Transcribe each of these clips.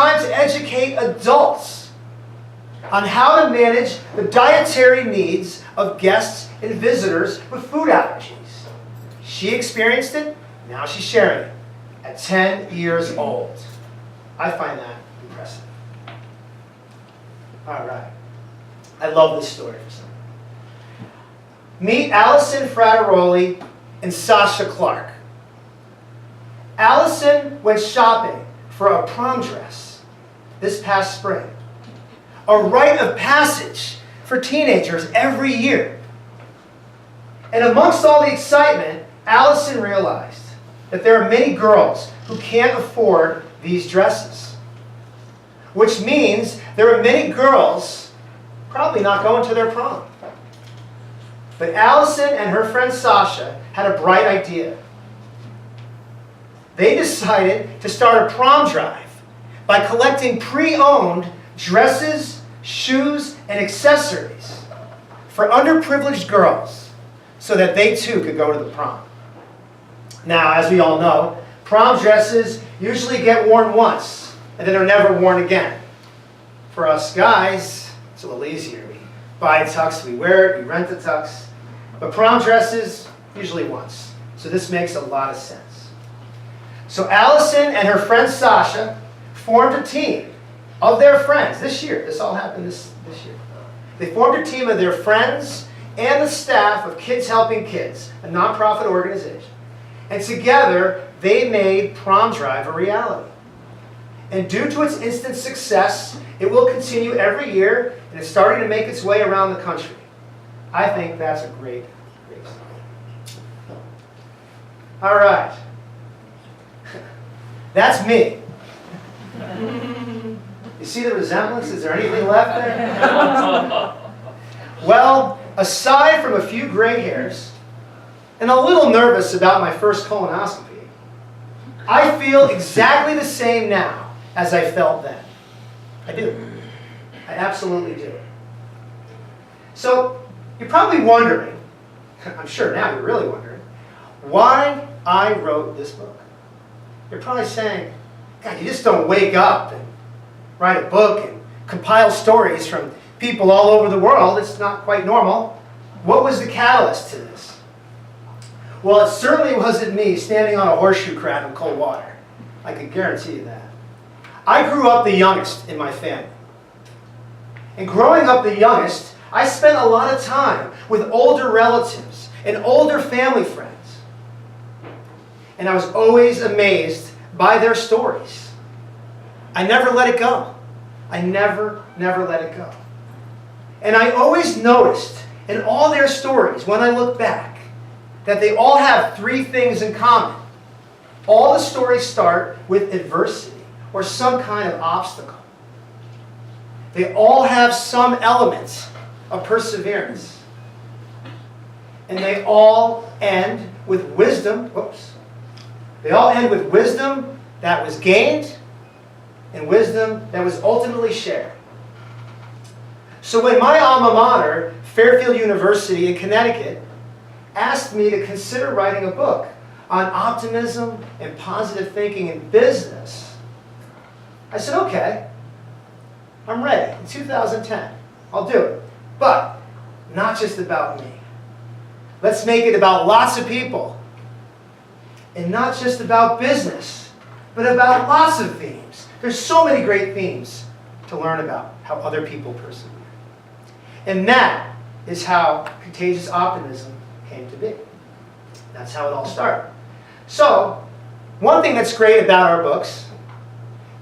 time to educate adults on how to manage the dietary needs of guests and visitors with food allergies. She experienced it, now she's sharing it at 10 years old. I find that impressive. All right. I love this story for some. Meet Allison Frateroli and Sasha Clark. Allison went shopping for a prom dress this past spring. A rite of passage for teenagers every year. And amongst all the excitement, Allison realized that there are many girls who can't afford these dresses. Which means there are many girls probably not going to their prom. But Allison and her friend Sasha had a bright idea. They decided to start a prom drive by collecting pre-owned dresses, shoes, and accessories for underprivileged girls so that they too could go to the prom. Now, as we all know, prom dresses usually get worn once and then are never worn again. For us guys, it's a little easier. We buy a tux, we wear it, we rent a tux. But prom dresses, usually once. So this makes a lot of sense. So Allison and her friend Sasha formed a team of their friends this year. This all happened this year. They formed a team of their friends and the staff of Kids Helping Kids, a nonprofit organization. And together, they made Prom Drive a reality. And due to its instant success, it will continue every year, and it's starting to make its way around the country. I think that's a great story. All right. That's me. You see the resemblance? Is there anything left there? Well, aside from a few gray hairs, and a little nervous about my first colonoscopy, I feel exactly the same now as I felt then. I do. I absolutely do. So, you're probably wondering, I'm sure now you're really wondering, why I wrote this book. You're probably saying, God, you just don't wake up and write a book and compile stories from people all over the world. It's not quite normal. What was the catalyst to this? Well, it certainly wasn't me standing on a horseshoe crab in cold water. I can guarantee you that. I grew up the youngest in my family. And growing up the youngest, I spent a lot of time with older relatives and older family friends. And I was always amazed by their stories. I never let it go. I never let it go. And I always noticed in all their stories, when I look back, that they all have three things in common. All the stories start with adversity or some kind of obstacle. They all have some element of perseverance. And they all end with wisdom. Whoops. They all end with wisdom that was gained and wisdom that was ultimately shared. So when my alma mater, Fairfield University in Connecticut, asked me to consider writing a book on optimism and positive thinking in business, I said, okay, I'm ready. In 2010, I'll do it. But not just about me. Let's make it about lots of people. And not just about business, but about lots of themes. There's so many great themes to learn about how other people persevere. And that is how Contagious Optimism came to be. That's how it all started. So, one thing that's great about our books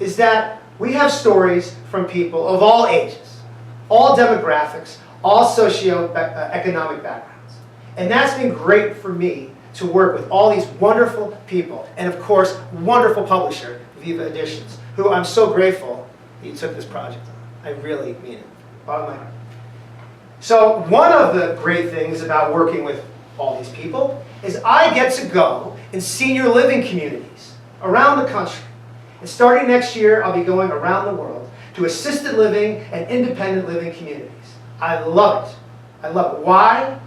is that we have stories from people of all ages, all demographics, all socioeconomic backgrounds. And that's been great for me to work with all these wonderful people. And of course, wonderful publisher, Viva Editions, who I'm so grateful that you took this project on. I really mean it. Bottom of my heart. So one of the great things about working with all these people is I get to go in senior living communities around the country. And starting next year, I'll be going around the world to assisted living and independent living communities. I love it. I love it. Why?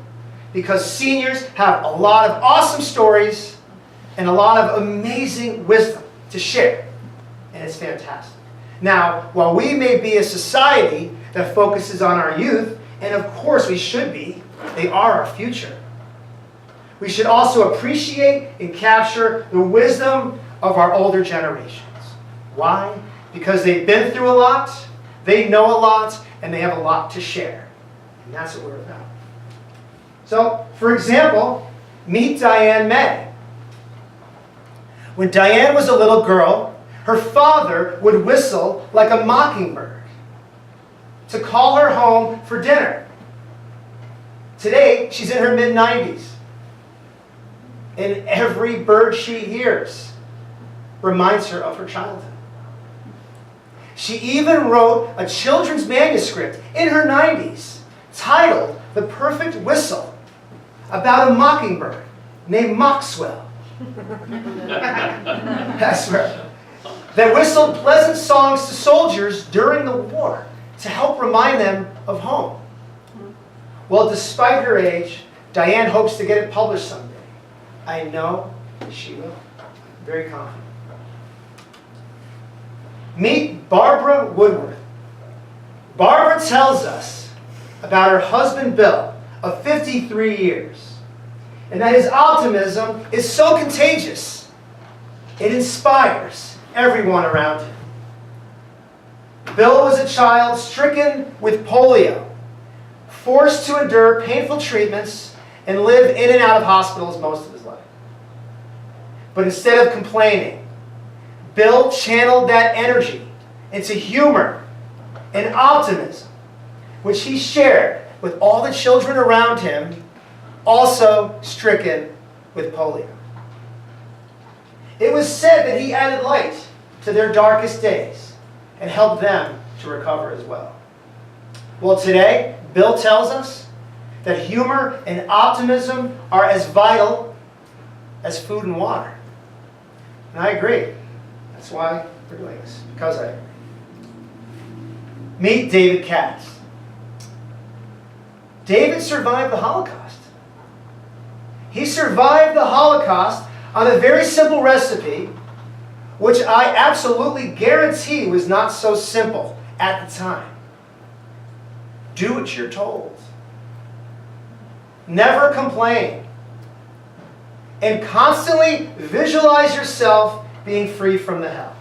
Because seniors have a lot of awesome stories and a lot of amazing wisdom to share. And it's fantastic. Now, while we may be a society that focuses on our youth, and of course we should be, they are our future, we should also appreciate and capture the wisdom of our older generations. Why? Because they've been through a lot, they know a lot, and they have a lot to share. And that's what we're about. So, for example, meet Diane May. When Diane was a little girl, her father would whistle like a mockingbird to call her home for dinner. Today, she's in her mid-90s. And every bird she hears reminds her of her childhood. She even wrote a children's manuscript in her 90s titled The Perfect Whistle about a mockingbird named Maxwell. That's right. That whistled pleasant songs to soldiers during the war to help remind them of home. Well, despite her age, Diane hopes to get it published someday. I know she will. I'm very confident. Meet Barbara Woodworth. Barbara tells us about her husband Bill of 53 years, and that his optimism is so contagious, it inspires everyone around him. Bill was a child stricken with polio, forced to endure painful treatments, and live in and out of hospitals most of his life. But instead of complaining, Bill channeled that energy into humor and optimism, which he shared with all the children around him, also stricken with polio. It was said that he added light to their darkest days and helped them to recover as well. Well, today, Bill tells us that humor and optimism are as vital as food and water. And I agree. That's why we're doing this, because I agree. Meet David Katz. David survived the Holocaust. He survived the Holocaust on a very simple recipe, which I absolutely guarantee was not so simple at the time. Do what you're told. Never complain. And constantly visualize yourself being free from the hell.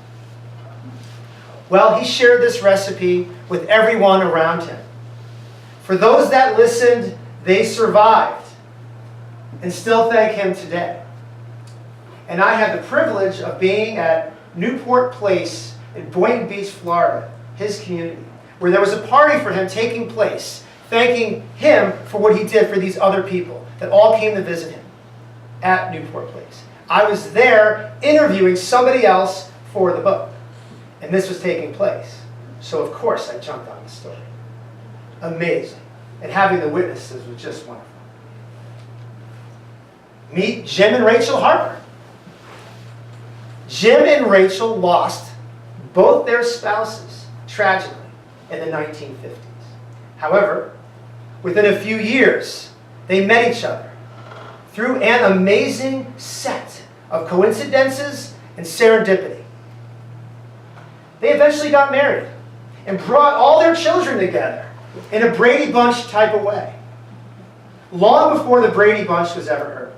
Well, he shared this recipe with everyone around him. For those that listened, they survived and still thank him today. And I had the privilege of being at Newport Place in Boynton Beach, Florida, his community, where there was a party for him taking place, thanking him for what he did for these other people that all came to visit him at Newport Place. I was there interviewing somebody else for the book, and this was taking place. So of course I jumped on the story. Amazing. And having the witnesses was just wonderful. Meet Jim and Rachel Harper. Jim and Rachel lost both their spouses tragically in the 1950s. However, within a few years, they met each other through an amazing set of coincidences and serendipity. They eventually got married and brought all their children together in a Brady Bunch type of way, long before the Brady Bunch was ever heard of.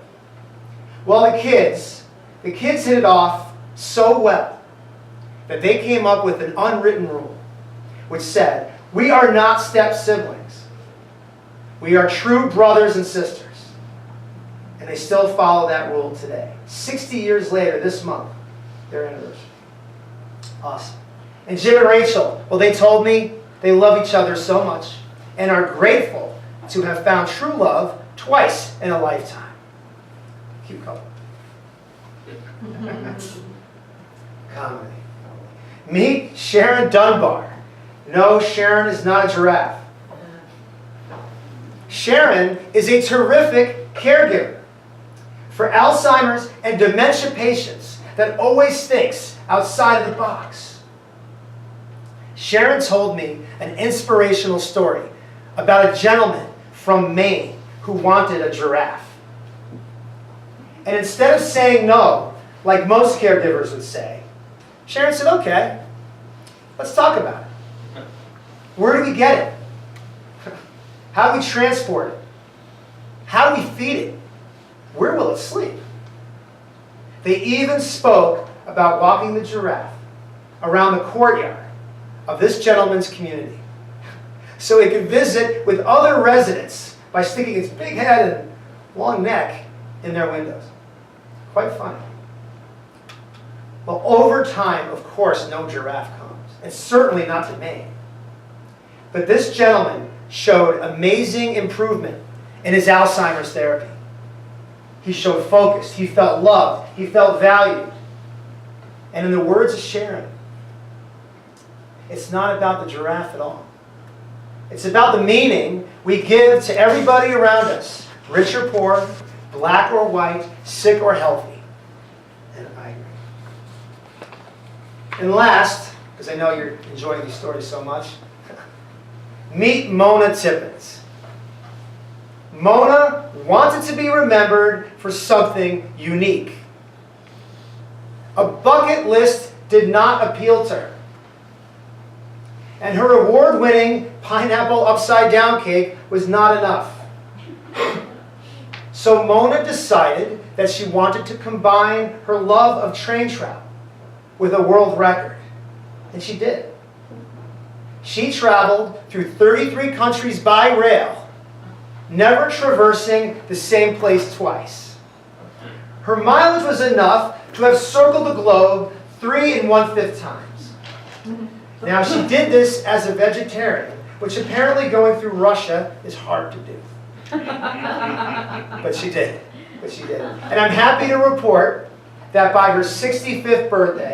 Well, the kids hit it off so well that they came up with an unwritten rule which said, we are not step siblings. We are true brothers and sisters. And they still follow that rule today. 60 years later, this month, their anniversary. Awesome. And Jim and Rachel, well, they told me they love each other so much and are grateful to have found true love twice in a lifetime. Cute couple. Comedy. Meet Sharon Dunbar. No, Sharon is not a giraffe. Sharon is a terrific caregiver for Alzheimer's and dementia patients that always thinks outside of the box. Sharon told me an inspirational story about a gentleman from Maine who wanted a giraffe. And instead of saying no, like most caregivers would say, Sharon said, okay, Let's talk about it. Where do we get it? How do we transport it? How do we feed it? Where will it sleep? They even spoke about walking the giraffe around the courtyard of this gentleman's community so it could visit with other residents by sticking its big head and long neck in their windows. Quite funny. Well, over time, of course, no giraffe comes, and certainly not to Maine. But this gentleman showed amazing improvement in his Alzheimer's therapy. He showed focus, he felt loved, he felt valued. And in the words of Sharon, it's not about the giraffe at all. It's about the meaning we give to everybody around us, rich or poor, black or white, sick or healthy. And I agree. And last, because I know you're enjoying these stories so much, meet Mona Tippins. Mona wanted to be remembered for something unique. A bucket list did not appeal to her. And her award-winning pineapple upside-down cake was not enough. So Mona decided that she wanted to combine her love of train travel with a world record. And she did. She traveled through 33 countries by rail, never traversing the same place twice. Her mileage was enough to have circled the globe 3 1/5 times. Now, she did this as a vegetarian, which apparently going through Russia is hard to do. But she did. And I'm happy to report that by her 65th birthday,